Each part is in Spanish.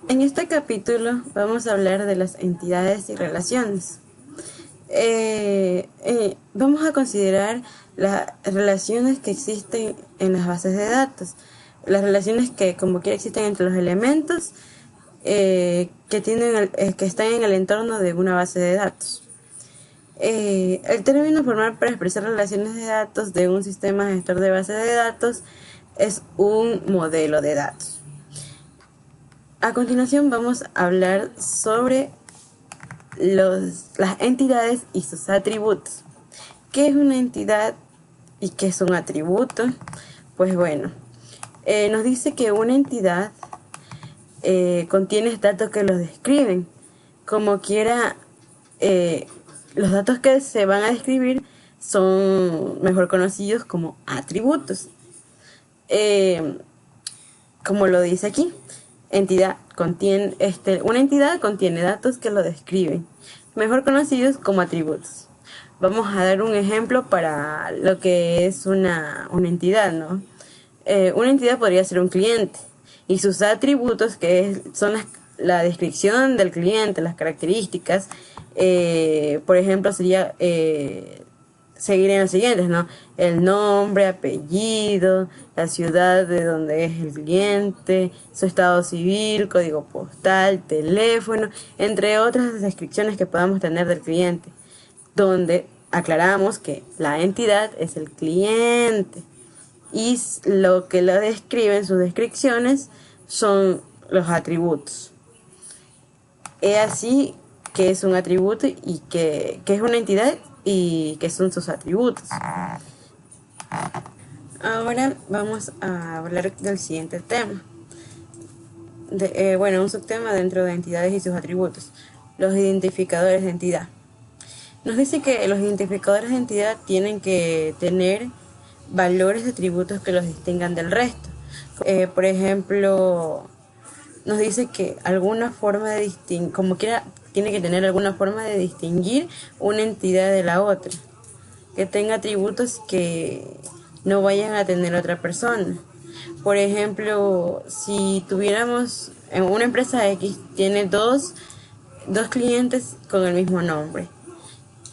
En este capítulo vamos a hablar de las entidades y relaciones. Vamos a considerar las relaciones que existen en las bases de datos, las relaciones que como quiera existen entre los elementos que están en el entorno de una base de datos. El término formal para expresar relaciones de datos de un sistema gestor de base de datos es un modelo de datos. A continuación vamos a hablar sobre las entidades y sus atributos. ¿Qué es una entidad y qué es un atributo? Pues bueno, nos dice que una entidad contiene datos que los describen. Como quiera, los datos que se van a describir son mejor conocidos como atributos. Como lo dice aquí, una entidad contiene datos que lo describen, mejor conocidos como atributos. Vamos a dar un ejemplo para lo que es una entidad, ¿no? Una entidad podría ser un cliente y sus atributos, son la descripción del cliente, las características, por ejemplo, seguirían los siguientes, ¿no? El nombre, apellido, la ciudad de donde es el cliente, su estado civil, código postal, teléfono, entre otras descripciones que podamos tener del cliente, donde aclaramos que la entidad es el cliente y lo que lo describen, sus descripciones, son los atributos. Es así que es un atributo y que es una entidad y que son sus atributos. Ahora vamos a hablar del siguiente tema. Un subtema dentro de entidades y sus atributos. Los identificadores de entidad. Nos dice que los identificadores de entidad tienen que tener valores de atributos que los distingan del resto. Por ejemplo, nos dice que alguna forma de distinguir, como quiera, tiene que tener alguna forma de distinguir una entidad de la otra, que tenga atributos que no vayan a tener otra persona. Por ejemplo, si tuviéramos en una empresa X tiene dos clientes con el mismo nombre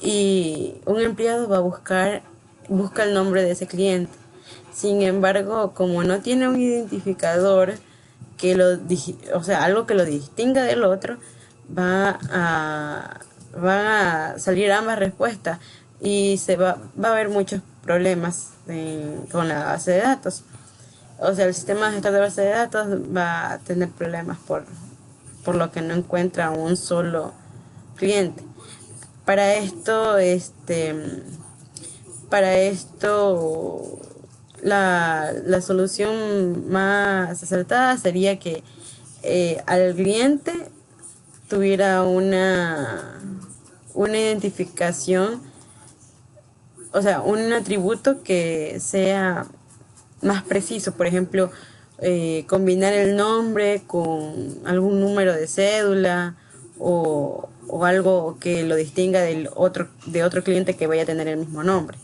y un empleado busca el nombre de ese cliente. Sin embargo, como no tiene un identificador algo que lo distinga del otro, van a salir ambas respuestas y va a haber muchos problemas con la base de datos. O sea, el sistema gestor de base de datos va a tener problemas por lo que no encuentra un solo cliente. Para esto, la solución más acertada sería que al cliente tuviera una identificación, o sea, un atributo que sea más preciso. Por ejemplo, combinar el nombre con algún número de cédula o algo que lo distinga de otro cliente que vaya a tener el mismo nombre.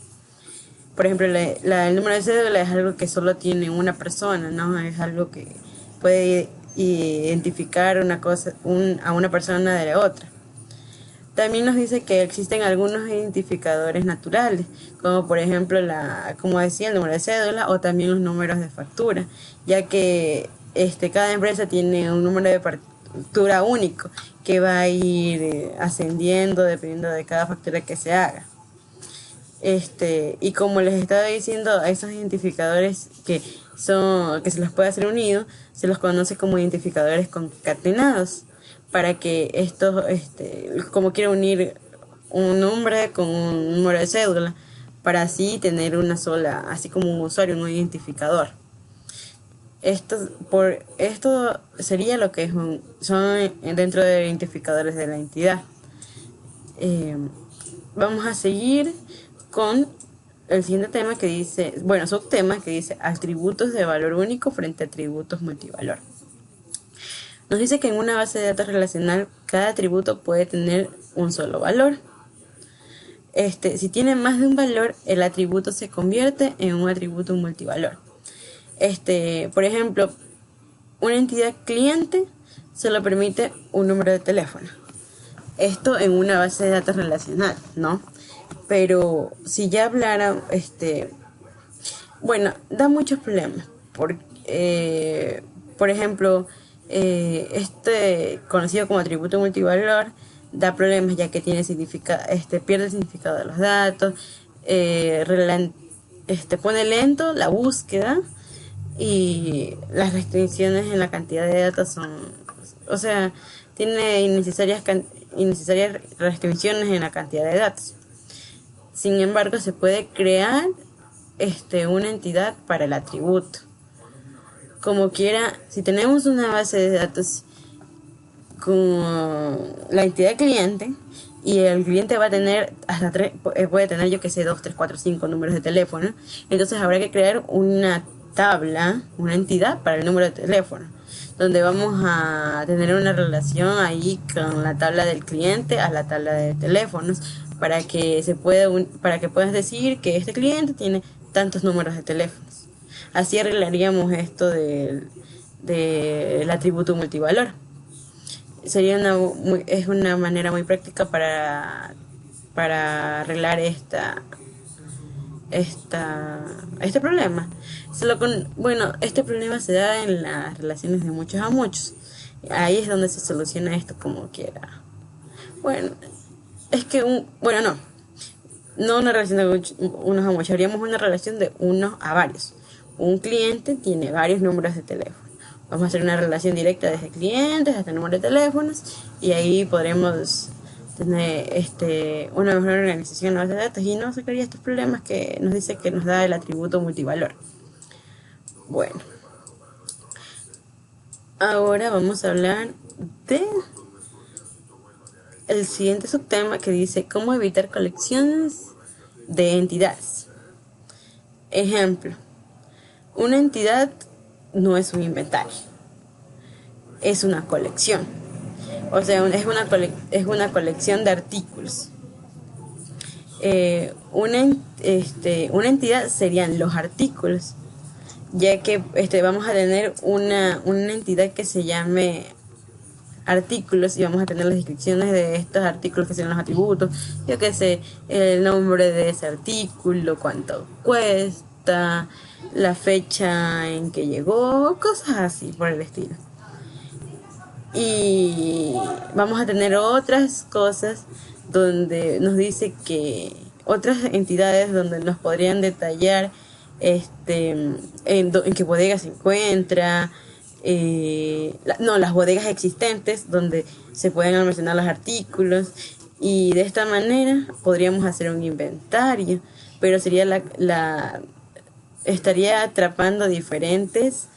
Por ejemplo, el número de cédula es algo que solo tiene una persona, ¿no? Es algo que puede identificar a una persona de la otra. También nos dice que existen algunos identificadores naturales, como por ejemplo, como decía, el número de cédula o también los números de factura, ya que cada empresa tiene un número de factura único que va a ir ascendiendo dependiendo de cada factura que se haga. Y como les estaba diciendo, a esos identificadores que se los puede hacer unidos, se los conoce como identificadores concatenados, para que estos, como quiera unir un nombre con un número de cédula, para así tener una sola, así como un usuario, un identificador. Esto sería lo que son dentro de identificadores de la entidad. Vamos a seguir con el siguiente tema que dice, subtema que dice atributos de valor único frente a atributos multivalor. Nos dice que en una base de datos relacional cada atributo puede tener un solo valor. Si tiene más de un valor, el atributo se convierte en un atributo multivalor. Por ejemplo, una entidad cliente solo permite un número de teléfono. Esto en una base de datos relacional, ¿no? Pero si ya hablara, bueno, da muchos problemas. Por ejemplo, conocido como atributo multivalor da problemas ya que pierde el significado de los datos, pone lento la búsqueda y las restricciones en la cantidad de datos o sea, tiene innecesarias restricciones en la cantidad de datos. Sin embargo, se puede crear una entidad para el atributo. Como quiera, si tenemos una base de datos con la entidad cliente y el cliente va a tener hasta puede tener, yo que sé, 2, 3, 4, 5 números de teléfono, entonces habrá que crear una tabla, una entidad para el número de teléfono, donde vamos a tener una relación ahí con la tabla del cliente a la tabla de teléfonos para que puedas decir que este cliente tiene tantos números de teléfonos. Así arreglaríamos esto del atributo multivalor. Es una manera muy práctica para arreglar este problema. Este problema se da en las relaciones de muchos a muchos. Ahí es donde se soluciona esto como quiera. Bueno, es que no una relación de unos a muchos, haríamos una relación de unos a varios. Un cliente tiene varios números de teléfono. Vamos a hacer una relación directa desde clientes hasta el número de teléfonos y ahí podremos tener una mejor organización de la base de datos y no sacaría estos problemas que nos dice que nos da el atributo multivalor. Bueno, ahora vamos a hablar de el siguiente subtema que dice cómo evitar colecciones de entidades. Ejemplo, una entidad no es un inventario, es una colección. O sea, es una colección de artículos. Una entidad serían los artículos, ya que vamos a tener una entidad que se llame artículos y vamos a tener las descripciones de estos artículos que son los atributos, yo que sé, el nombre de ese artículo, cuánto cuesta, la fecha en que llegó, cosas así por el estilo. Y vamos a tener otras cosas donde nos dice que otras entidades donde nos podrían detallar en qué bodega se encuentra, las bodegas existentes donde se pueden almacenar los artículos, y de esta manera podríamos hacer un inventario, pero sería estaría atrapando diferentes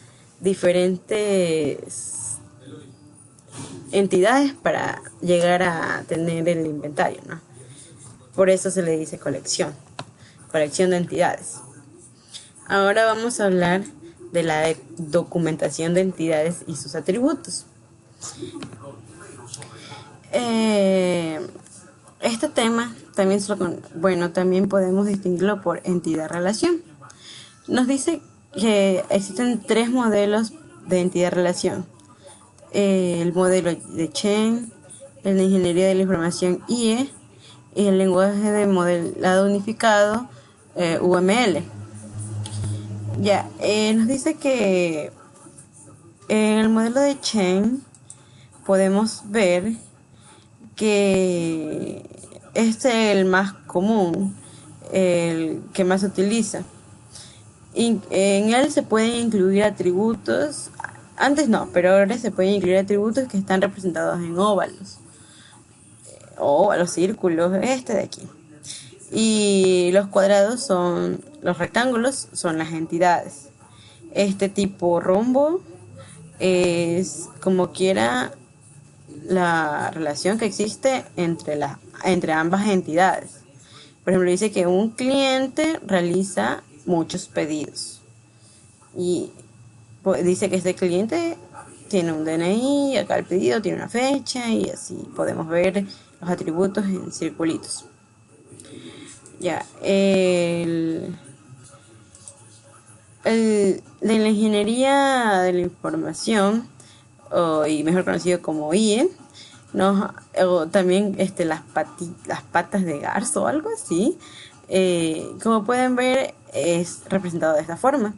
entidades para llegar a tener el inventario, ¿no? Por eso se le dice colección de entidades. Ahora vamos a hablar de la documentación de entidades y sus atributos. Este tema también podemos distinguirlo por entidad-relación. Nos dice que existen 3 modelos de entidad-relación. El modelo de Chen, el de Ingeniería de la Información IE y el lenguaje de modelado unificado UML. Nos dice que en el modelo de Chen podemos ver que este es el más común, el que más se utiliza. En él se pueden incluir atributos, antes no, pero ahora se pueden incluir atributos que están representados en óvalos, círculos, de aquí. Y los cuadrados los rectángulos son las entidades. Este tipo rombo es como quiera la relación que existe entre ambas entidades. Por ejemplo, dice que un cliente realiza muchos pedidos y dice que este cliente tiene un DNI, acá el pedido tiene una fecha, y así podemos ver los atributos en circulitos. De la ingeniería de la información y mejor conocido como IE, ¿no? O también las patas de garzo o algo así. Como pueden ver, es representado de esta forma.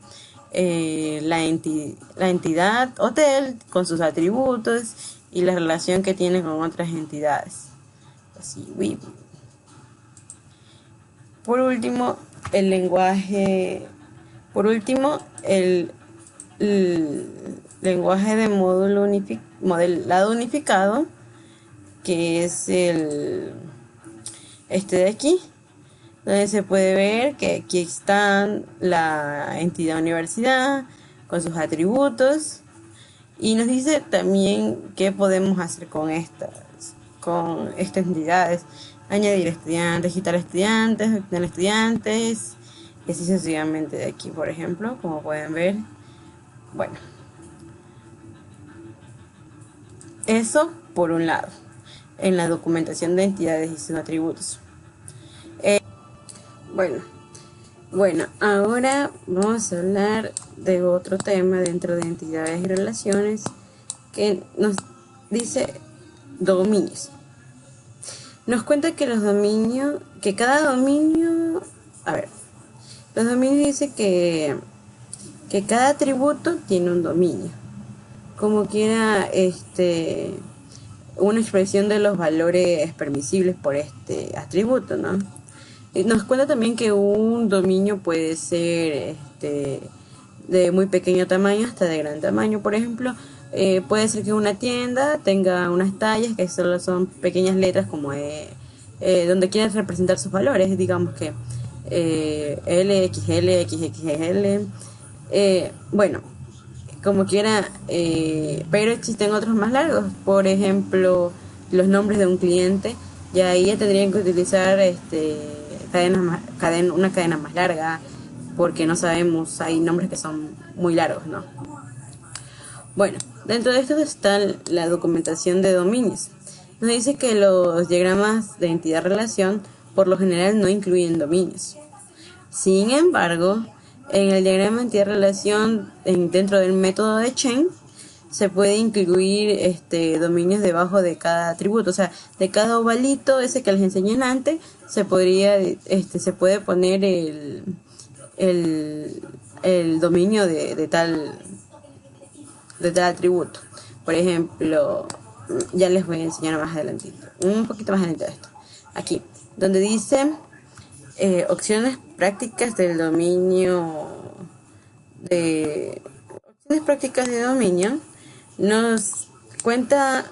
La entidad hotel con sus atributos y la relación que tiene con otras entidades. Así, uy. Por último, el lenguaje. Por último, el lenguaje de modelado unificado, que es este de aquí, donde se puede ver que aquí están la entidad universidad con sus atributos y nos dice también qué podemos hacer con estas entidades: añadir estudiantes, quitar estudiantes, obtener estudiantes y así sucesivamente. De aquí, por ejemplo, como pueden ver, bueno, eso por un lado en la documentación de entidades y sus atributos. Bueno, ahora vamos a hablar de otro tema dentro de entidades y relaciones que nos dice dominios. Nos cuenta que cada dominio, los dominios dice que cada atributo tiene un dominio, como quiera una expresión de los valores permisibles por este atributo, ¿no? Nos cuenta también que un dominio puede ser de muy pequeño tamaño hasta de gran tamaño. Por ejemplo, puede ser que una tienda tenga unas tallas que solo son pequeñas letras como donde quieras representar sus valores, digamos que L, XL, XXL. Bueno, como quiera, pero existen otros más largos. Por ejemplo, los nombres de un cliente, y ahí ya tendrían que utilizar una cadena más larga, porque no sabemos, hay nombres que son muy largos, ¿no? Bueno, dentro de esto está la documentación de dominios. Nos dice que los diagramas de entidad-relación por lo general no incluyen dominios. Sin embargo, en el diagrama de entidad-relación dentro del método de Chen se puede incluir dominios debajo de cada atributo, o sea, de cada ovalito ese que les enseñé antes se puede poner el dominio de tal atributo. Por ejemplo, ya les voy a enseñar más adelante, un poquito más adelante de esto. Aquí, donde dice opciones prácticas del dominio nos cuenta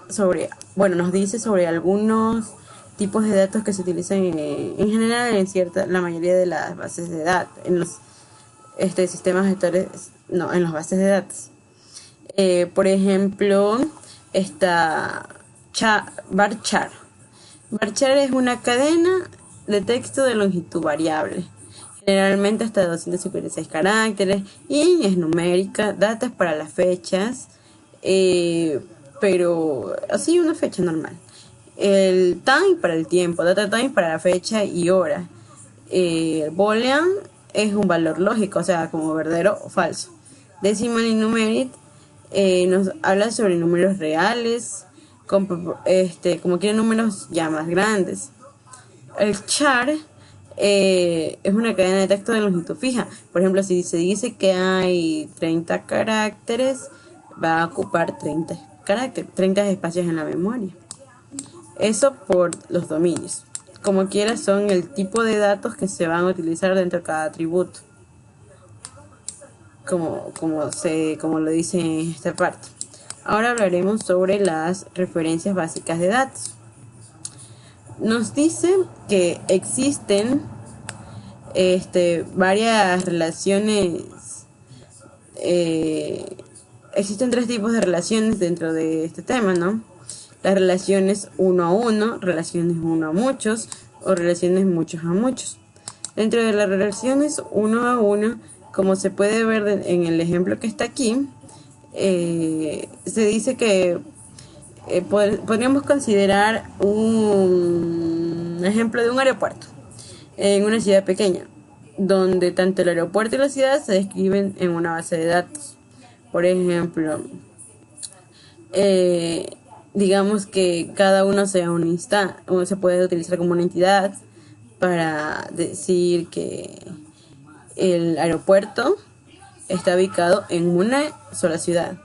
nos dice sobre algunos tipos de datos que se utilizan en general la mayoría de las bases de datos, en los sistemas gestores, no, en las bases de datos. Por ejemplo, está varchar. Varchar es una cadena de texto de longitud variable, generalmente hasta 256 caracteres, y es numérica, datas para las fechas, pero así una fecha normal. El time para el tiempo, data time para la fecha y hora. El boolean es un valor lógico, o sea, como verdadero o falso. Decimal y numeric nos habla sobre números reales, como quieren números ya más grandes. El char es una cadena de texto de longitud fija. Por ejemplo, si se dice que hay 30 caracteres, va a ocupar 30 espacios en la memoria. Eso por los dominios. Como quiera, son el tipo de datos que se van a utilizar dentro de cada atributo, como lo dice en esta parte. Ahora hablaremos sobre las referencias básicas de datos. Nos dice que existen varias relaciones. Existen 3 tipos de relaciones dentro de este tema, ¿no? Las relaciones uno a uno, relaciones uno a muchos o relaciones muchos a muchos. Dentro de las relaciones uno a uno, como se puede ver en el ejemplo que está aquí, se dice que podríamos considerar un ejemplo de un aeropuerto en una ciudad pequeña, donde tanto el aeropuerto y la ciudad se describen en una base de datos. Por ejemplo, eh, digamos que cada uno sea un instante, o se puede utilizar como una entidad para decir que el aeropuerto está ubicado en una sola ciudad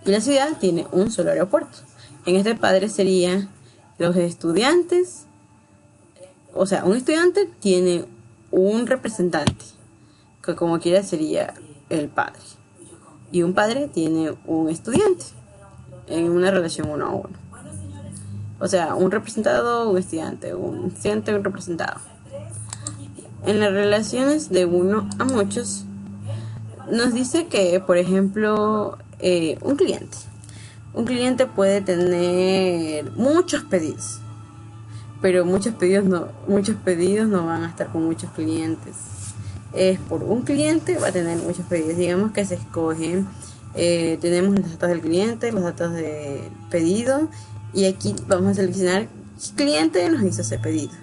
y la ciudad tiene un solo aeropuerto. En este padre sería los estudiantes, o sea, un estudiante tiene un representante, que como quiera sería el padre, y un padre tiene un estudiante en una relación uno a uno. O sea, un representado, un estudiante, un representado. En las relaciones de uno a muchos, nos dice que, por ejemplo, un cliente. Un cliente puede tener muchos pedidos, pero muchos pedidos no van a estar con muchos clientes. Es por un cliente va a tener muchos pedidos. Digamos que se escogen, tenemos los datos del cliente, los datos del pedido, y aquí vamos a seleccionar qué cliente nos hizo ese pedido.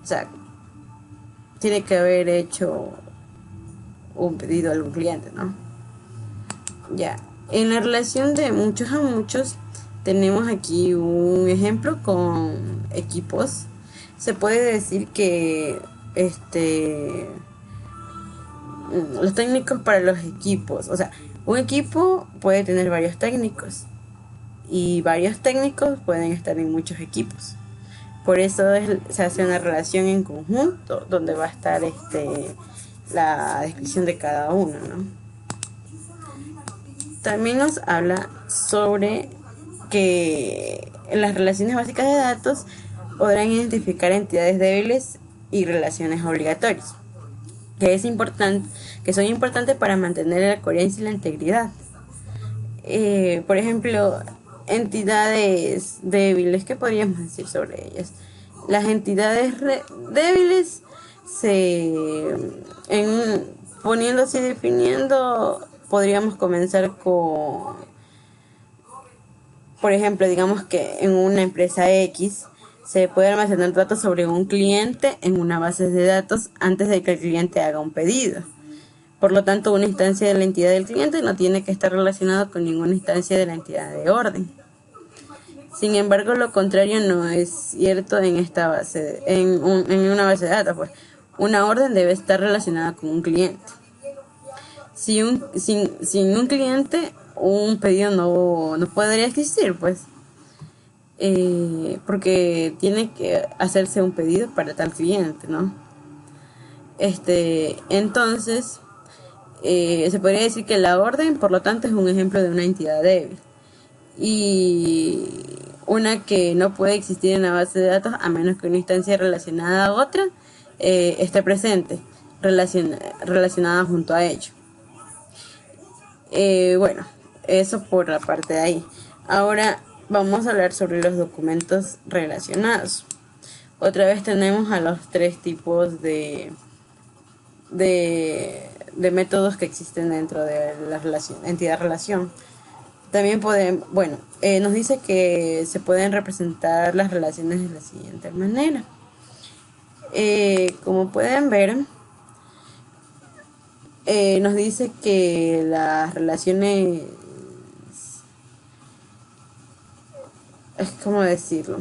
O sea, tiene que haber hecho un pedido a algún cliente, ¿no? Ya, en la relación de muchos a muchos, tenemos aquí un ejemplo con equipos. Se puede decir que los técnicos para los equipos, o sea, un equipo puede tener varios técnicos y varios técnicos pueden estar en muchos equipos. Por eso se hace una relación en conjunto donde va a estar la descripción de cada uno, ¿no? También nos habla sobre que en las relaciones básicas de datos podrán identificar entidades débiles y relaciones obligatorias, que son importantes para mantener la coherencia y la integridad. Por ejemplo, entidades débiles, ¿qué podríamos decir sobre ellas? Las entidades débiles poniendo así, definiendo, podríamos comenzar con, por ejemplo, digamos que en una empresa X se puede almacenar datos sobre un cliente en una base de datos antes de que el cliente haga un pedido. Por lo tanto, una instancia de la entidad del cliente no tiene que estar relacionada con ninguna instancia de la entidad de orden. Sin embargo, lo contrario no es cierto en esta base, en una base de datos, pues. Una orden debe estar relacionada con un cliente. Sin un cliente, un pedido no podría existir, pues. Porque tiene que hacerse un pedido para tal cliente, ¿no? Entonces, se podría decir que la orden, por lo tanto, es un ejemplo de una entidad débil. Y una que no puede existir en la base de datos a menos que una instancia relacionada a otra esté presente, relacionada junto a ello. Bueno, eso por la parte de ahí. Ahora vamos a hablar sobre los documentos relacionados. Otra vez tenemos a los tres tipos de métodos que existen dentro de la entidad-relación. También nos dice que se pueden representar las relaciones de la siguiente manera. Como pueden ver, nos dice que las relaciones, ¿cómo decirlo?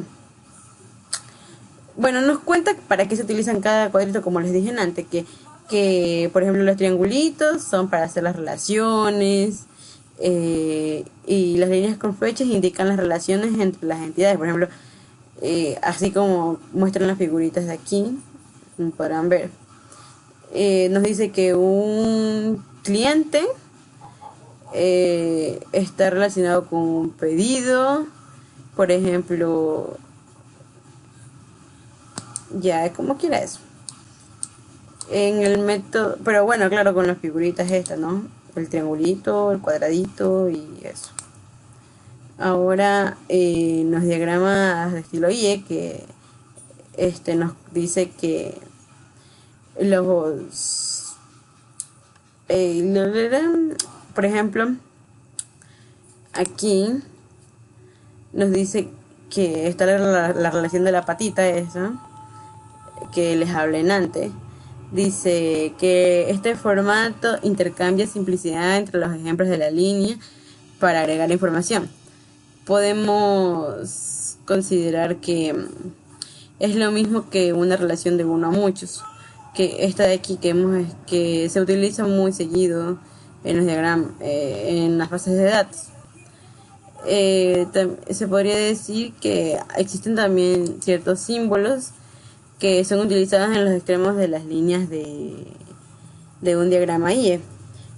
Bueno, nos cuenta para qué se utilizan cada cuadrito, como les dije antes, que por ejemplo los triangulitos son para hacer las relaciones, y las líneas con flechas indican las relaciones entre las entidades. Por ejemplo, así como muestran las figuritas de aquí, podrán ver. Nos dice que un cliente está relacionado con un pedido, por ejemplo, ya como quiera eso. En el método, pero bueno, claro, con las figuritas estas, ¿no? El triangulito, el cuadradito y eso. Ahora los diagramas de estilo IE, que nos dice que por ejemplo, aquí nos dice que está la relación de la patita esa que les hablé antes. Dice que este formato intercambia simplicidad entre los ejemplos de la línea para agregar información. podemos considerar que es lo mismo que una relación de uno a muchos, que esta de aquí que se utiliza muy seguido en los diagramas, en las bases de datos. Se podría decir que existen también ciertos símbolos que son utilizados en los extremos de las líneas de un diagrama IE.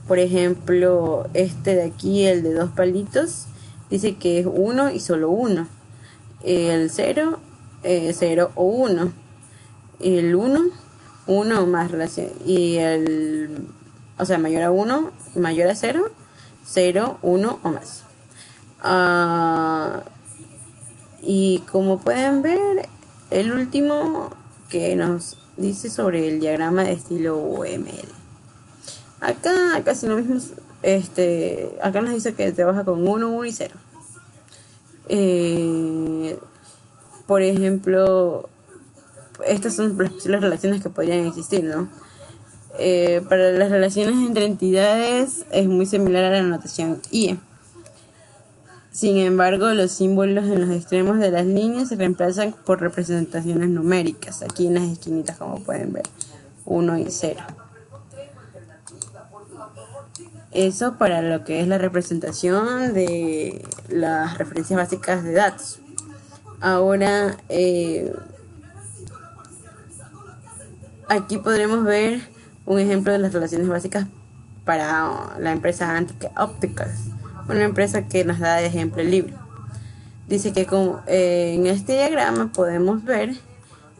Por ejemplo, este de aquí, el de dos palitos, dice que es 1 y solo 1. El 0, 0 o 1. El 1, 1 más relación. Y el, o sea, mayor a 1, mayor a 0, 0, 1 o más. Y como pueden ver, el último que nos dice sobre el diagrama de estilo UML. Acá casi lo mismo, acá nos dice que trabaja con 1, 1 y 0. Por ejemplo, estas son las relaciones que podrían existir, ¿no? Para las relaciones entre entidades es muy similar a la notación IE. Sin embargo, los símbolos en los extremos de las líneas se reemplazan por representaciones numéricas, aquí en las esquinitas como pueden ver, 1 y 0. Eso para lo que es la representación de las referencias básicas de datos. Ahora, aquí podremos ver un ejemplo de las relaciones básicas para la empresa Antique Opticals, una empresa que nos da de ejemplo el libro. Dice que en este diagrama podemos ver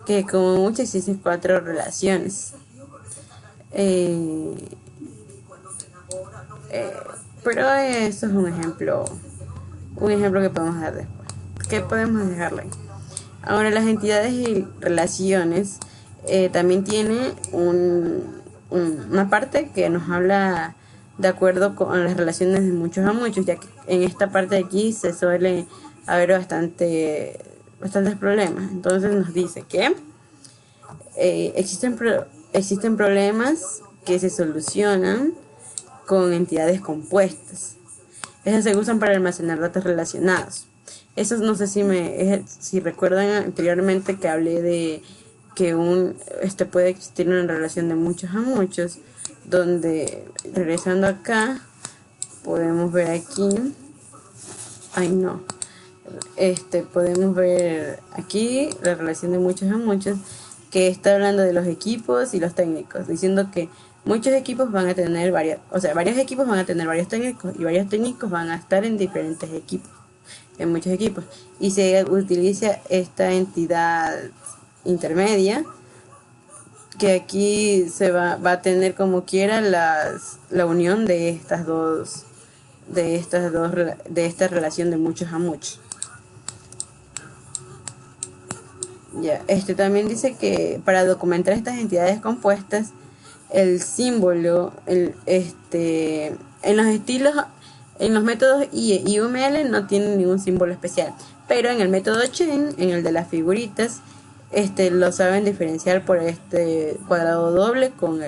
que como mucho existen 4 relaciones. Pero eso es un ejemplo que podemos dar después. ¿Qué podemos dejarle? Ahora, las entidades y relaciones también tienen una parte que nos habla de acuerdo con las relaciones de muchos a muchos, ya que en esta parte de aquí se suele haber bastantes problemas. Entonces nos dice que existen problemas que se solucionan con entidades compuestas. Esas se usan para almacenar datos relacionados. Eso no sé si recuerdan anteriormente que hablé de que puede existir una relación de muchos a muchos, donde regresando acá podemos ver aquí, podemos ver aquí la relación de muchos a muchos, que está hablando de los equipos y los técnicos, diciendo que muchos equipos van a tener varios equipos van a tener varios técnicos y varios técnicos van a estar en diferentes equipos, en muchos equipos, y se utiliza esta entidad intermedia que aquí va a tener como quiera la unión de esta relación de muchos a muchos. Ya, también dice que para documentar estas entidades compuestas, el símbolo, en los métodos IE y UML no tienen ningún símbolo especial, pero en el método Chain, en el de las figuritas, lo saben diferenciar por este cuadrado doble con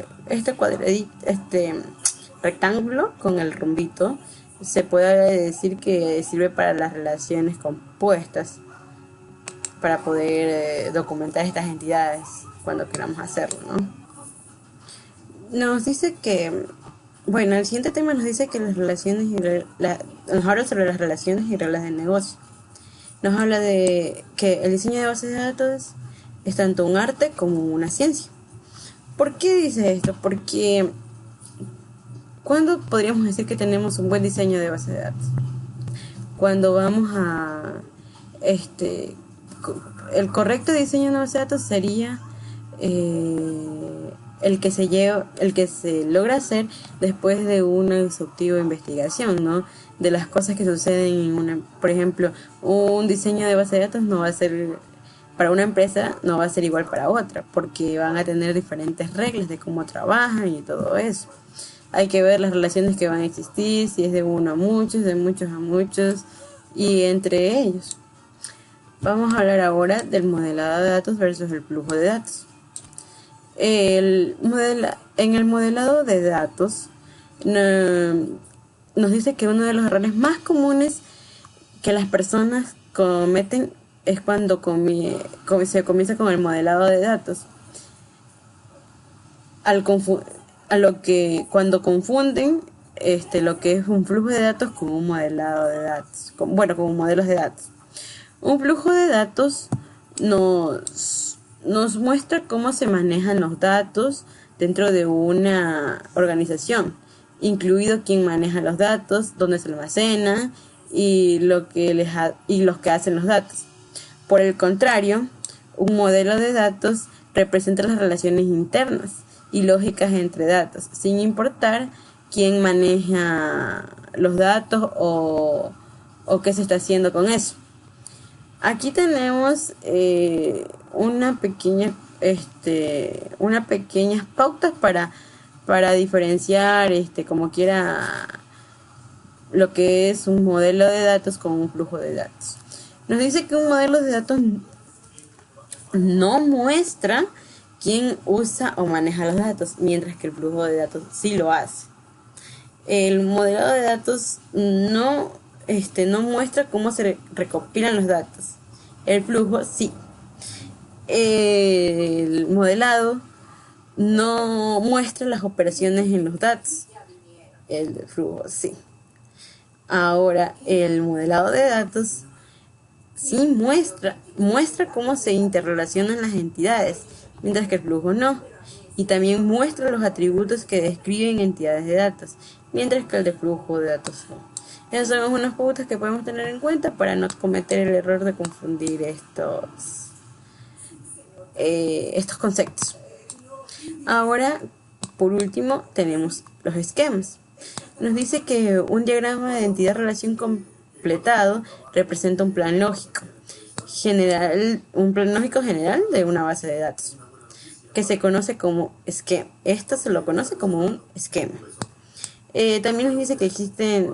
rectángulo con el rombito. Se puede decir que sirve para las relaciones compuestas, para poder documentar estas entidades cuando queramos hacerlo, ¿no? Nos dice que, bueno, el siguiente tema nos dice que las relaciones nos habla sobre las relaciones y reglas del negocio. Nos habla de que el diseño de bases de datos es tanto un arte como una ciencia. ¿Por qué dice esto? Porque ¿cuándo podríamos decir que tenemos un buen diseño de base de datos? Cuando vamos a el correcto diseño de una base de datos sería el que se logra hacer después de una exhaustiva investigación, ¿no? De las cosas que suceden por ejemplo, un diseño de base de datos no va a ser para una empresa, no va a ser igual para otra, porque van a tener diferentes reglas de cómo trabajan y todo eso. Hay que ver las relaciones que van a existir, si es de uno a muchos, de muchos a muchos, y entre ellos. Vamos a hablar ahora del modelado de datos versus el flujo de datos. En el modelado de datos nos dice que uno de los errores más comunes que las personas cometen es cuando se comienza con el modelado de datos. Cuando confunden lo que es un flujo de datos con un modelado de datos, con modelos de datos. Un flujo de datos nos muestra cómo se manejan los datos dentro de una organización, incluido quién maneja los datos, dónde se almacena y los que hacen los datos. Por el contrario, un modelo de datos representa las relaciones internas y lógicas entre datos, sin importar quién maneja los datos o qué se está haciendo con eso. Aquí tenemos unas pequeñas pautas para diferenciar como quiera lo que es un modelo de datos con un flujo de datos. Nos dice que un modelo de datos no muestra quién usa o maneja los datos, mientras que el flujo de datos sí lo hace. El modelo de datos no muestra cómo se recopilan los datos. El flujo sí. El modelado no muestra las operaciones en los datos. El flujo sí. Ahora, el modelado de datos sí muestra cómo se interrelacionan las entidades, mientras que el flujo no. Y también muestra los atributos que describen entidades de datos, mientras que el de flujo de datos no. Esas son unas pautas que podemos tener en cuenta para no cometer el error de confundir estos conceptos. Ahora, por último, tenemos los esquemas. Nos dice que un diagrama de entidad-relación completado representa un plan lógico general de una base de datos, que se conoce como esquema. Esto se lo conoce como un esquema. También nos dice que existen...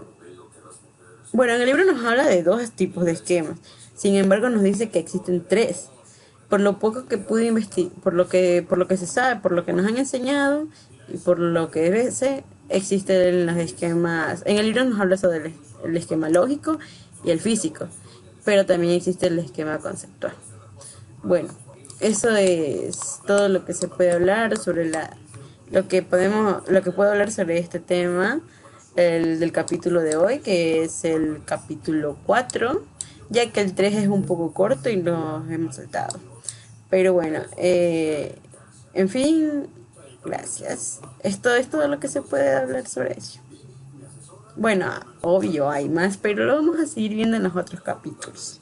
Bueno, en el libro nos habla de 2 tipos de esquemas. Sin embargo, nos dice que existen 3. Por lo poco que pude investigar, por lo que se sabe, por lo que nos han enseñado y por lo que existen los esquemas. En el libro nos habla sobre el esquema lógico y el físico, pero también existe el esquema conceptual. Bueno, eso es todo lo que se puede hablar sobre lo que puedo hablar sobre este tema, el del capítulo de hoy, que es el capítulo 4, ya que el 3 es un poco corto y lo hemos saltado. Pero bueno, en fin, gracias. Esto es todo lo que se puede hablar sobre ello. Bueno, obvio hay más, pero lo vamos a seguir viendo en los otros capítulos.